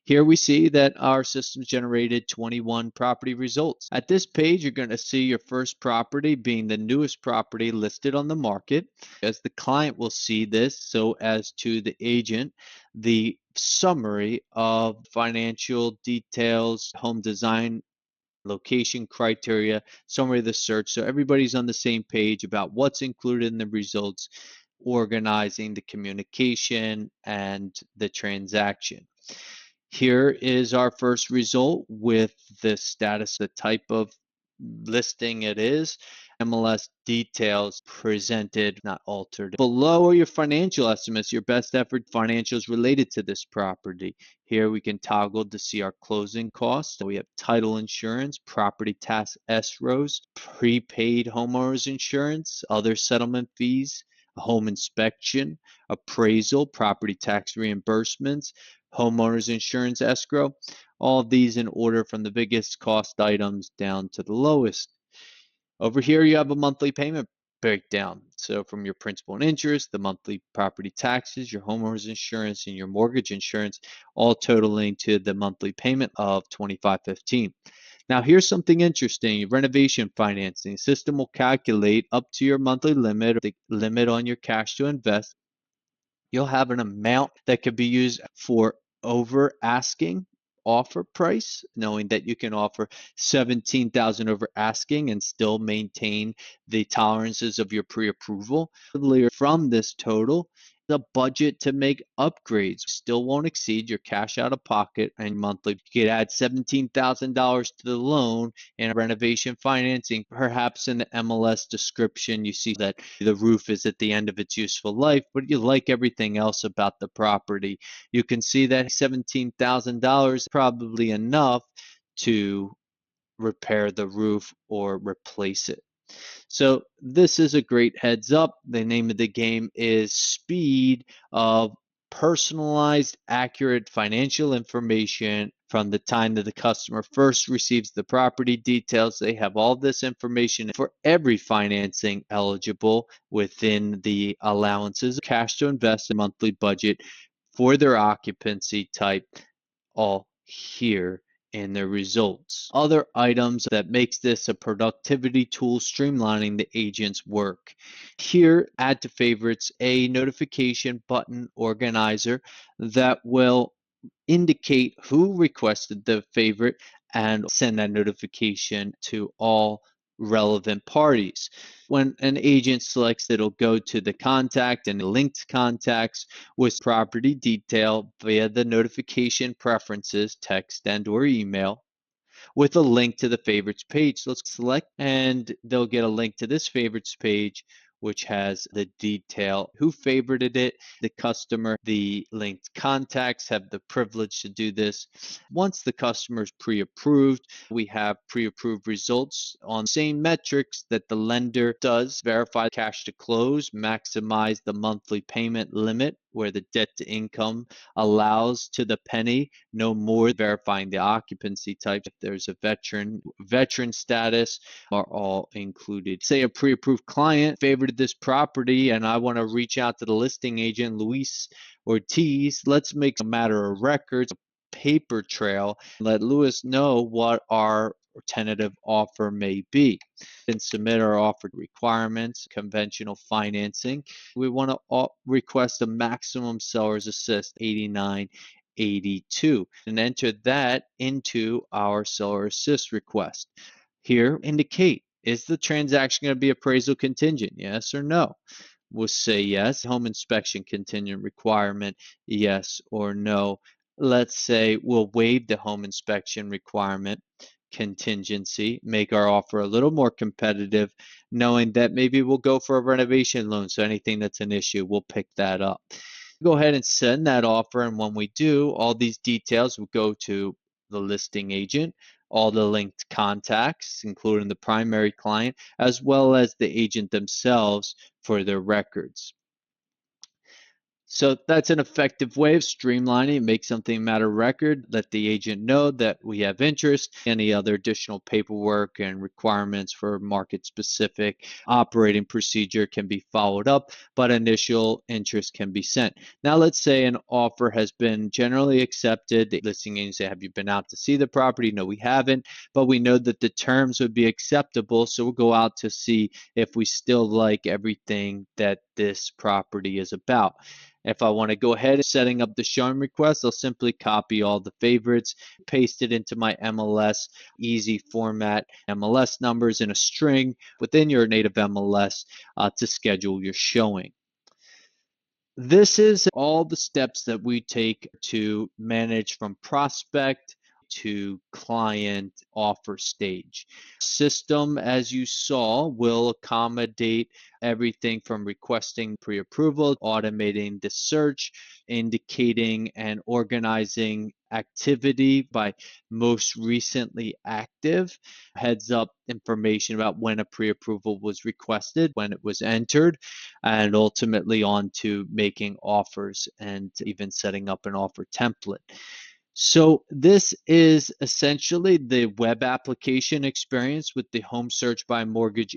Here we see that our system generated 21 property results. At this page, you're going to see your first property being the newest property listed on the market. As the client will see this, so as to the agent, the summary of financial details, home design, location criteria, summary of the search. So everybody's on the same page about what's included in the results, organizing the communication and the transaction. Here is our first result with the status, the type of listing it is, MLS details presented, not altered. Below are your financial estimates, your best effort financials related to this property. Here we can toggle to see our closing costs. We have title insurance, property tax escrows, prepaid homeowners insurance, other settlement fees, home inspection, appraisal, property tax reimbursements, homeowners insurance escrow, all of these in order from the biggest cost items down to the lowest. Over here you have a monthly payment breakdown. So from your principal and interest, the monthly property taxes, your homeowners insurance, and your mortgage insurance, all totaling to the monthly payment of $25.15. Now here's something interesting. Renovation financing system will calculate up to your monthly limit, or the limit on your cash to invest. You'll have an amount that could be used for over asking offer price, knowing that you can offer 17,000 over asking and still maintain the tolerances of your pre-approval. From this total, the budget to make upgrades still won't exceed your cash out of pocket and monthly. You could add $17,000 to the loan and renovation financing. Perhaps in the MLS description, you see that the roof is at the end of its useful life, but you like everything else about the property. You can see that $17,000 is probably enough to repair the roof or replace it. So this is a great heads up. The name of the game is speed of personalized, accurate financial information from the time that the customer first receives the property details. They have all this information for every financing eligible within the allowances, cash to invest, and monthly budget for their occupancy type, all here in their results. Other items that makes this a productivity tool, streamlining the agent's work. Here, add to favorites a notification button organizer that will indicate who requested the favorite and send that notification to all relevant parties. When an agent selects, it'll go to the contact and linked contacts with property detail via the notification preferences, text and or email, with a link to the favorites page. So let's select and they'll get a link to this favorites page, which has the detail, who favorited it, the customer, the linked contacts have the privilege to do this. Once the customer is pre-approved, we have pre-approved results on same metrics that the lender does: verify cash to close, maximize the monthly payment limit, where the debt to income allows to the penny, no more, verifying the occupancy type. If there's a veteran status are all included. Say a pre-approved client favorited this property and I want to reach out to the listing agent, Luis Ortiz. Let's make a matter of records, a paper trail, let Luis know what our tentative offer may be, and submit our offer requirements. Conventional financing, we want to request a maximum seller's assist 89.82 and enter that into our seller assist request. Here, indicate, is the transaction going to be appraisal contingent, yes or no? We'll say yes. Home inspection contingent requirement, yes or no. Let's say we'll waive the home inspection requirement contingency, make our offer a little more competitive, knowing that maybe we'll go for a renovation loan. So anything that's an issue, we'll pick that up. Go ahead and send that offer, and when we do, all these details will go to the listing agent, all the linked contacts, including the primary client, as well as the agent themselves for their records. So that's an effective way of streamlining, make something matter record, let the agent know that we have interest. Any other additional paperwork and requirements for market specific operating procedure can be followed up, but initial interest can be sent. Now let's say an offer has been generally accepted. The listing agent say, have you been out to see the property? No, we haven't, but we know that the terms would be acceptable. So we'll go out to see if we still like everything that this property is about. If I want to go ahead and setting up the showing request, I'll simply copy all the favorites, paste it into my MLS, easy format, MLS numbers in a string within your native MLS to schedule your showing. This is all the steps that we take to manage from prospect to client offer stage. System, as you saw, will accommodate everything from requesting pre-approval, automating the search, indicating and organizing activity by most recently active, heads up information about when a pre-approval was requested, when it was entered, and ultimately on to making offers and even setting up an offer template. So this is essentially the web application experience with the home search by mortgage